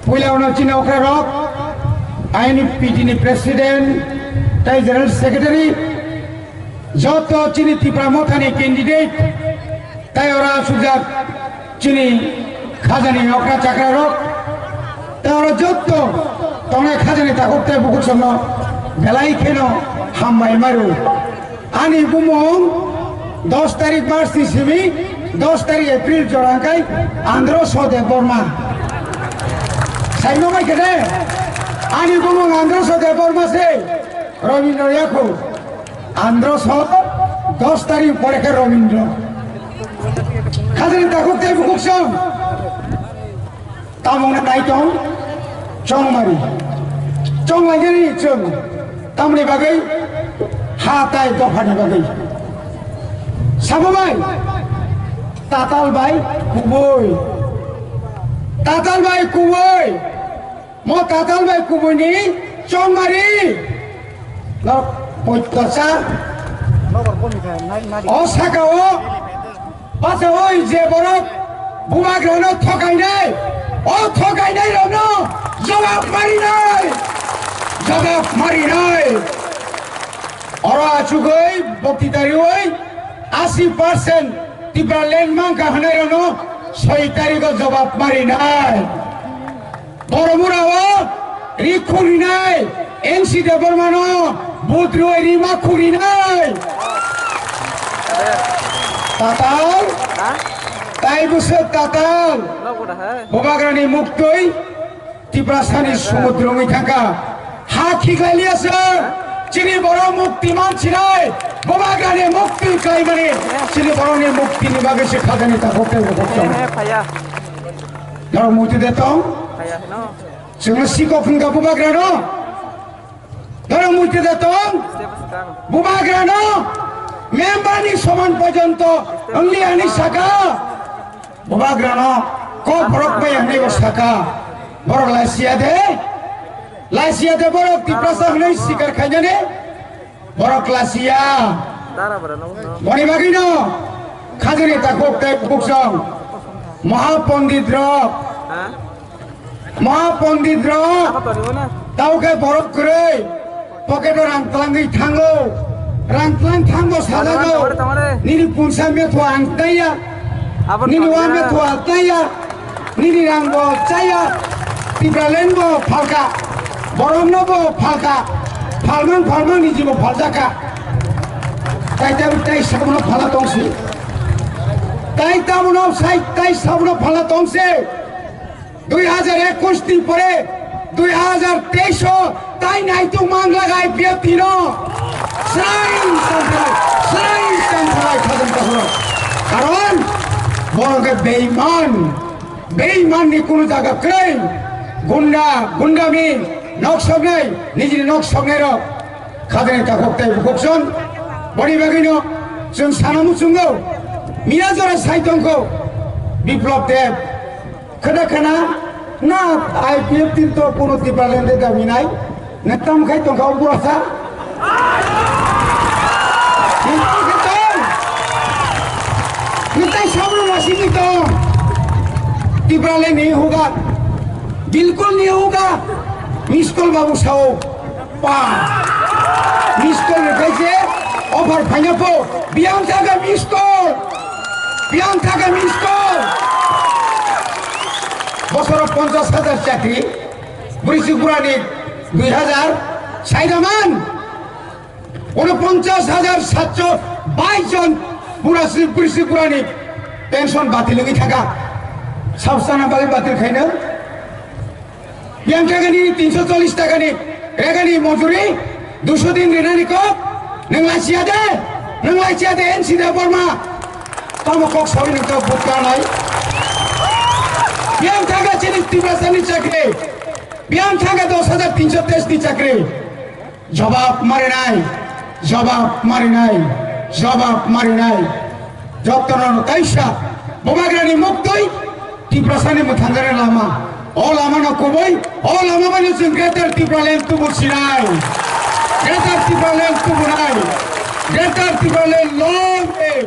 Pulau Cina Okrarok, Aini PTN President, Tai General Secretary, Joto Cini Tipramotani candidate, Tai Ora Sujak Cini Khazani Okra Chakrarok, Tai Ora Joto, Tonga Khazani Takokte Bukusono, Belai Keno, Hambai Maru, Ani Bumong, 10 तारीख मार्च तीसरी 10 तारीख अप्रैल चौरांकाई आंध्र सोदे बोर्मा cyano में कहते आनी को मंग आंध्र सोदे बोर्मा से रविंद्र याको आंध्र सोद 10 तारीख पढ़े के रविंद्र खातिर ताकुत ते बुकुक्सम तामोंग नाइटों चौंगमारी चौंग लगे नहीं चौंग तामने बागै हाथाई तो फाड़ने बागै Sababai, tatal bay kuboy, mo tatal bay kuboy ni chongmari, lo poitasa, Osaka o, pasa oi je borok, bumagrono thokai nai, o thokai nai rono, jawab mari nai, ora achugoi, bokti tari oi. 80% টিপ্রালেন মাঙ্কা হানাইরনো 6 তারিখ জবাব মারি নাই বড়মুরাও রিখুরি নাই NC দেবরমানো বুদ্রুই Rima খুরি নাই তাতাল তাই বুঝে তাতাল ববাগ্রানি মুক্তই টিপ্রাসানি সমুদ্রমই থাকা হা খিগাইলি আছে চিনি বড় মুক্তিমান ছিলাই ববাগ্রানি মুক্তি কাই মানে চিনি বড়নি মুক্তি নিবাগে সে খাজানি তা হতে ধর মুক্তি দেতম जोङो सिको फुंगा बबाग्रानो ধর মুক্তি দেতম ববাগ্রানো মেম্বানি সমান পর্যন্ত অংলিয়ানি শাখা ববাগ্রানো ক ফরক পাই আনে শাখা বড় লাসিয়া দে বড় টিপ্রাসা হলে শিকার খাই জানে বড় ক্লাসিয়া বনি বাগিনো খাজনি তা কোকটাই বুকসং মহাপণ্ডিত তাওকে বরফ করে পকেটে রাংতলাঙ্গি থাঙ্গো সাজাগো নিনি পুনসা মেথো আংতাইয়া নিনি ওয়া মেথো আলতাইয়া নিনি রাঙ্গো চাইয়া টিপ্রালেনগো ফালকা বরম নবো ফালকা ফালমান নিজিব ফালজাকা তাই সাবনো ফালা তংসে তাই তামনো তাই সাবনো ফালা তংসে 2021 দিন পরে 2023 তাই নাই তো মান লাগাই বিয়তিনো সাইন সামলাই খাদম হলো কারণ বড়কে বেঈমান নি কোন জায়গা কই গুন্ডামি নকশগনাই নিজে নকশগনাই র খাদনে তা করতে বকছন বড়ি বাগিনো जों सानामु सुंगौ मियाजरा साइतंखौ বিপ্লব দেব खोना ना आईपीएफ तीन तो कोनो टिप्रालेन दे दाबि नाय नेताम खाय तंखौ बुरासा निताई सामने वासी की तो टिप्रालेन नहीं होगा बिल्कुल नहीं होगा मिस्कल बाबू साओ पा मिस्कल कैसे ऑफर फाइनपो बियाम थाका मिस्कल বছর 50,000 চাকরি বরিশপুরানি 2000 সাইরামান 49,722 জন বরিশপুরানি পেনশন বাতিল হয়ে থাকা সাবস্থানা বাতিল খাইনো বিয়াম টাকানি 340 টাকানি রেগানি মজুরি 200 দিন রেনানি কো नों लाइसिया दे एनसि दे बर्मा तमो कक सबिनि तो बुका नाय बियाम थागा चिनि टिप्रासानि चाकरी बियाम थागा 10,323 नि चाकरी जवाब मारि नाय जतन ताइसा बबाग्रानि मुक्तई टिप्रासानि मुथांगारे लामा ओ लामा न कोबै ओ लामा माने जों ग्रेटार Tipraland तुबुसिनाय Greater Tigray, long way.